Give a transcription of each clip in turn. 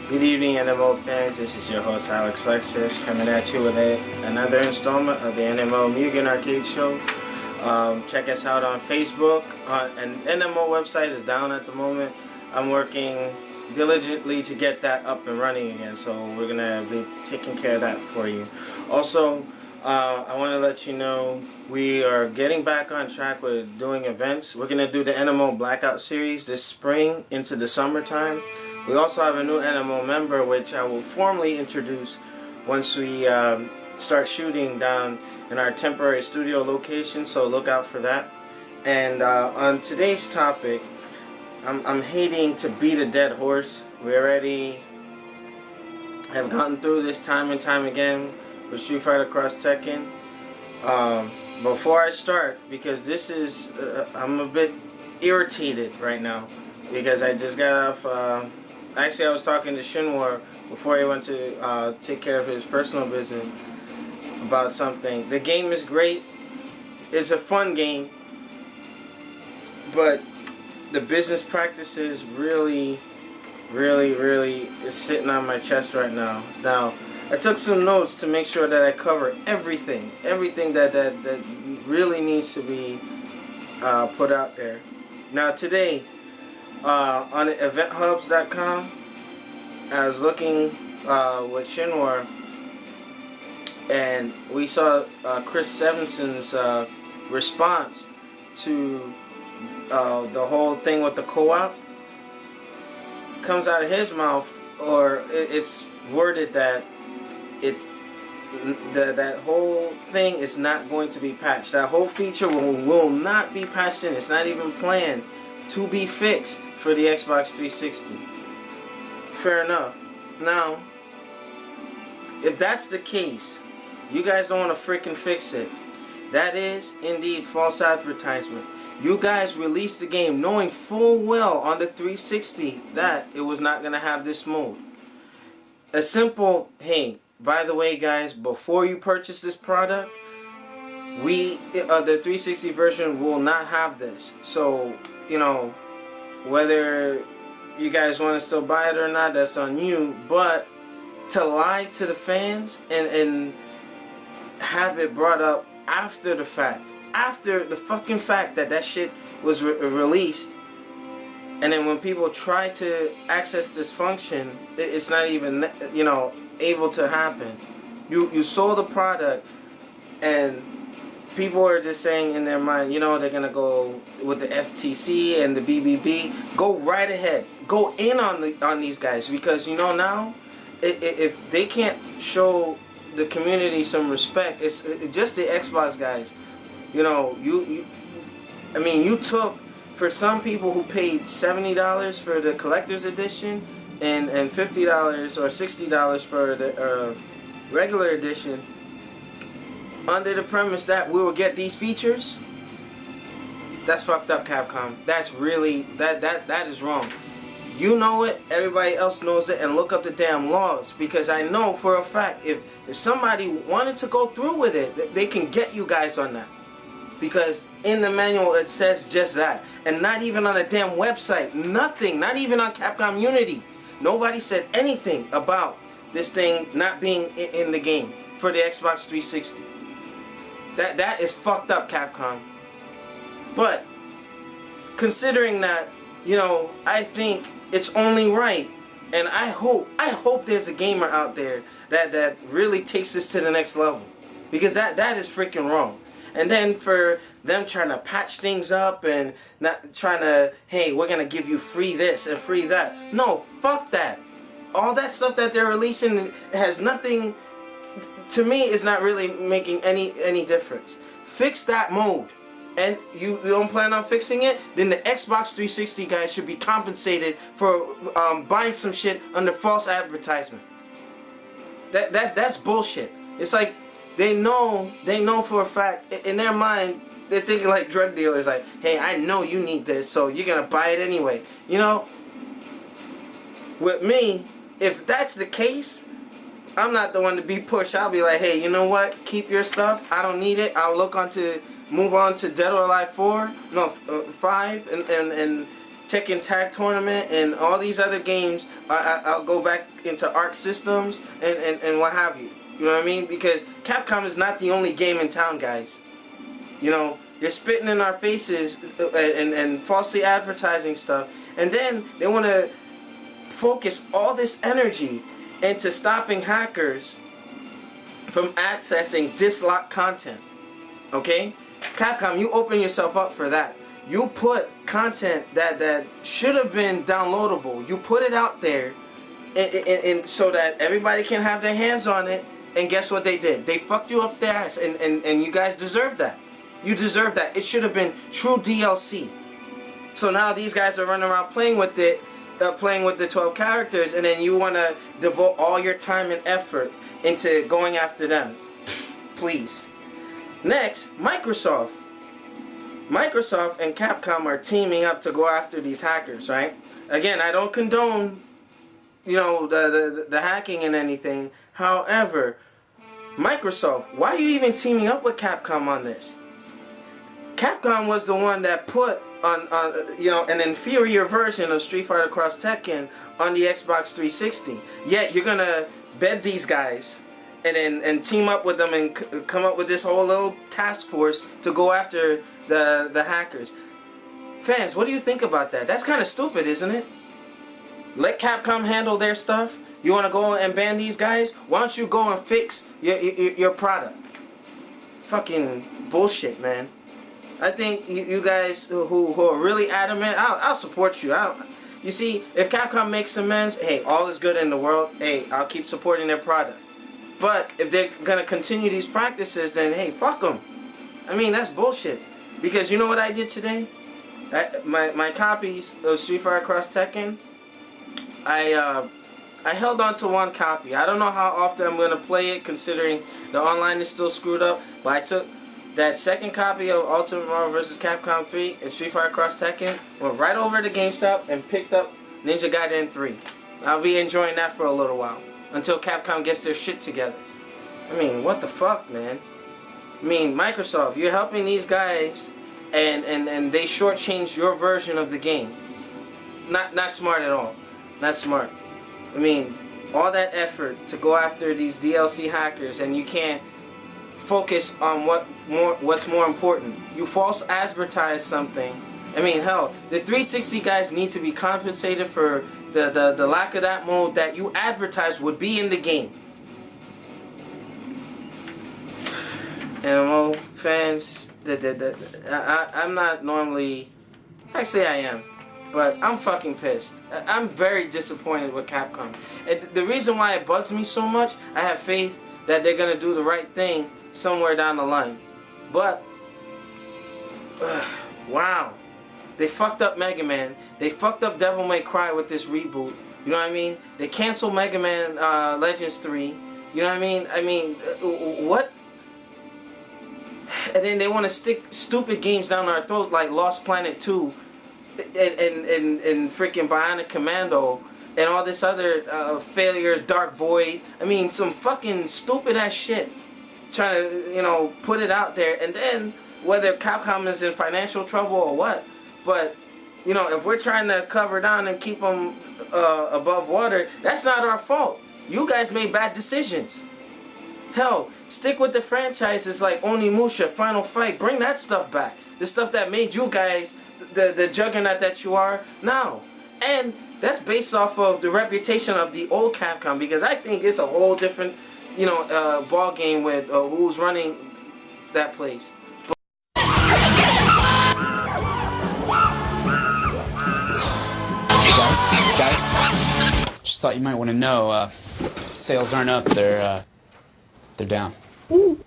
Good evening, NMO fans. This is your host, Alexlexus, coming at you with another installment of the m.u.g.e.n Arcade Show. Check us out on Facebook. And NMO website is down at the moment. I'm working diligently to get that up and running again, so we're going to be taking care of that for you. Also, I want to let you know we are getting back on track with doing events. We're going to do the NMO Blackout Series this spring into the summertime. We also have a new NMO member, which I will formally introduce once we start shooting down in our temporary studio location, so look out for that. And on today's topic, I'm hating to beat a dead horse. We already have gotten through this time and time again with Street Fighter X Tekken. Before I start, because this is, I'm a bit irritated right now, because I just got off, actually I was talking to Shinwar before he went to take care of his personal business about something. The game is great, it's a fun game, but the business practices really is sitting on my chest right now. Now, I took some notes to make sure that I cover everything that really needs to be put out there. Now today, on eventhubs.com, I was looking with Shinwar, and we saw Chris Svensson's response to the whole thing with the co-op. Comes out of his mouth, or it's worded that it's that whole thing is not going to be patched. That whole feature will not be patched in. It's not even planned to be fixed for the Xbox 360. Fair enough. Now, if that's the case, you guys don't want to freaking fix it. That is indeed false advertisement. You guys released the game knowing full well on the 360 that it was not going to have this mode. A simple, hey, by the way guys, before you purchase this product, the 360 version will not have this. So, you know, whether you guys want to still buy it or not, that's on you. But to lie to the fans and have it brought up after the fact, after the fucking fact that shit was released, and then when people try to access this function, it's not even, you know, able to happen. You sold the product, and people are just saying in their mind, you know, they're gonna go with the FTC and the BBB. Go right ahead, go in on these guys, because you know now, if they can't show the community some respect, it's just the Xbox guys. You know, I mean, you took, for some people who paid $70 for the collector's edition and $50 or $60 for the regular edition, under the premise that we will get these features. That's fucked up, Capcom. That's really, that is wrong. You know it, everybody else knows it, and look up the damn laws, because I know for a fact if somebody wanted to go through with it, they can get you guys on that. Because in the manual it says just that. And not even on the damn website. Nothing. Not even on Capcom Unity. Nobody said anything about this thing not being in the game for the Xbox 360. That is fucked up, Capcom. But considering that, you know, I think it's only right, and I hope there's a gamer out there that really takes this to the next level. Because that is freaking wrong. And then for them trying to patch things up and not trying to, hey, we're going to give you free this and free that. No, fuck that. All that stuff that they're releasing has nothing, to me, is not really making any difference. Fix that mode. And you don't plan on fixing it, then the Xbox 360 guys should be compensated for buying some shit under false advertisement. That's bullshit. It's like, They know for a fact, in their mind, they're thinking like drug dealers, like, hey, I know you need this, so you're gonna buy it anyway. You know, with me, if that's the case, I'm not the one to be pushed. I'll be like, hey, you know what, keep your stuff, I don't need it. I'll move on to Dead or Alive 4, no, 5, and Tekken Tag Tournament and all these other games, I'll go back into Arc Systems and what have you. You know what I mean? Because Capcom is not the only game in town, guys. You know, they're spitting in our faces and falsely advertising stuff. And then they want to focus all this energy into stopping hackers from accessing dislocked content. Okay? Capcom, you open yourself up for that. You put content that should have been downloadable. You put it out there and so that everybody can have their hands on it. And guess what they did? They fucked you up the ass. And you guys deserve that. You deserve that. It should have been true DLC. So now these guys are running around playing with it, playing with the 12 characters, and then you want to devote all your time and effort into going after them. Please. Next, Microsoft. Microsoft and Capcom are teaming up to go after these hackers, right? Again, I don't condone, you know, the hacking and anything. However, Microsoft, why are you even teaming up with Capcom on this? Capcom was the one that put on you know, an inferior version of Street Fighter X Tekken on the Xbox 360. Yet you're gonna bed these guys and team up with them and come up with this whole little task force to go after the hackers. Fans, what do you think about that? That's kind of stupid, isn't it? Let Capcom handle their stuff. You want to go and ban these guys? Why don't you go and fix your product? Fucking bullshit, man. I think you guys who are really adamant, I'll support you. You see, if Capcom makes amends, hey, all is good in the world. Hey, I'll keep supporting their product. But if they're gonna continue these practices, then hey, fuck them. I mean, that's bullshit. Because you know what I did today? My copies of Street Fighter X Tekken, I held on to one copy. I don't know how often I'm gonna play it, considering the online is still screwed up. But I took that second copy of Ultimate Marvel vs. Capcom 3 and Street Fighter X Tekken, went right over to GameStop and picked up Ninja Gaiden 3. I'll be enjoying that for a little while until Capcom gets their shit together. I mean, what the fuck, man? I mean, Microsoft, you're helping these guys and they shortchange your version of the game. Not smart at all. Not smart. I mean, all that effort to go after these DLC hackers and you can't focus on what's more important. You false advertise something. I mean, hell, the 360 guys need to be compensated for the lack of that mode that you advertised would be in the game. MMO fans, I'm not normally, actually I am, but I'm fucking pissed. I'm very disappointed with Capcom. And the reason why it bugs me so much, I have faith that they're gonna do the right thing somewhere down the line. But wow, they fucked up Mega Man. They fucked up Devil May Cry with this reboot. You know what I mean? They canceled Mega Man Legends 3. You know what I mean? What? And then they want to stick stupid games down our throat like Lost Planet 2 and freaking Bionic Commando and all this other failures, Dark Void. I mean, some fucking stupid ass shit. Trying to, you know, put it out there, and then whether Capcom is in financial trouble or what, but you know, if we're trying to cover down and keep them above water, that's not our fault. You guys made bad decisions. Hell, stick with the franchises like Onimusha, Final Fight. Bring that stuff back. The stuff that made you guys the juggernaut that you are now. And that's based off of the reputation of the old Capcom, because I think it's a whole different, you know, ball game with who's running that place. Hey guys, just thought you might want to know, sales aren't up, they're down. Ooh.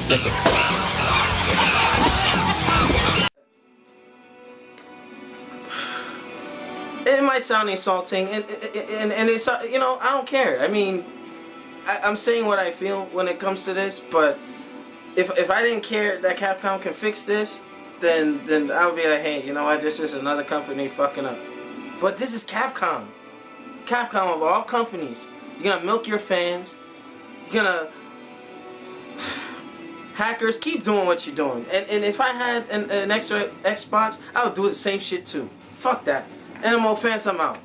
Yes, sir. It might sound insulting, and it's, you know, I don't care. I mean, I'm saying what I feel when it comes to this, but if I didn't care that Capcom can fix this, then I would be like, hey, you know what, this is another company fucking up. But this is Capcom. Capcom of all companies. You're gonna milk your fans. You're gonna Hackers, keep doing what you're doing. And if I had an extra Xbox, I would do the same shit too. Fuck that. MMO fans, I'm out.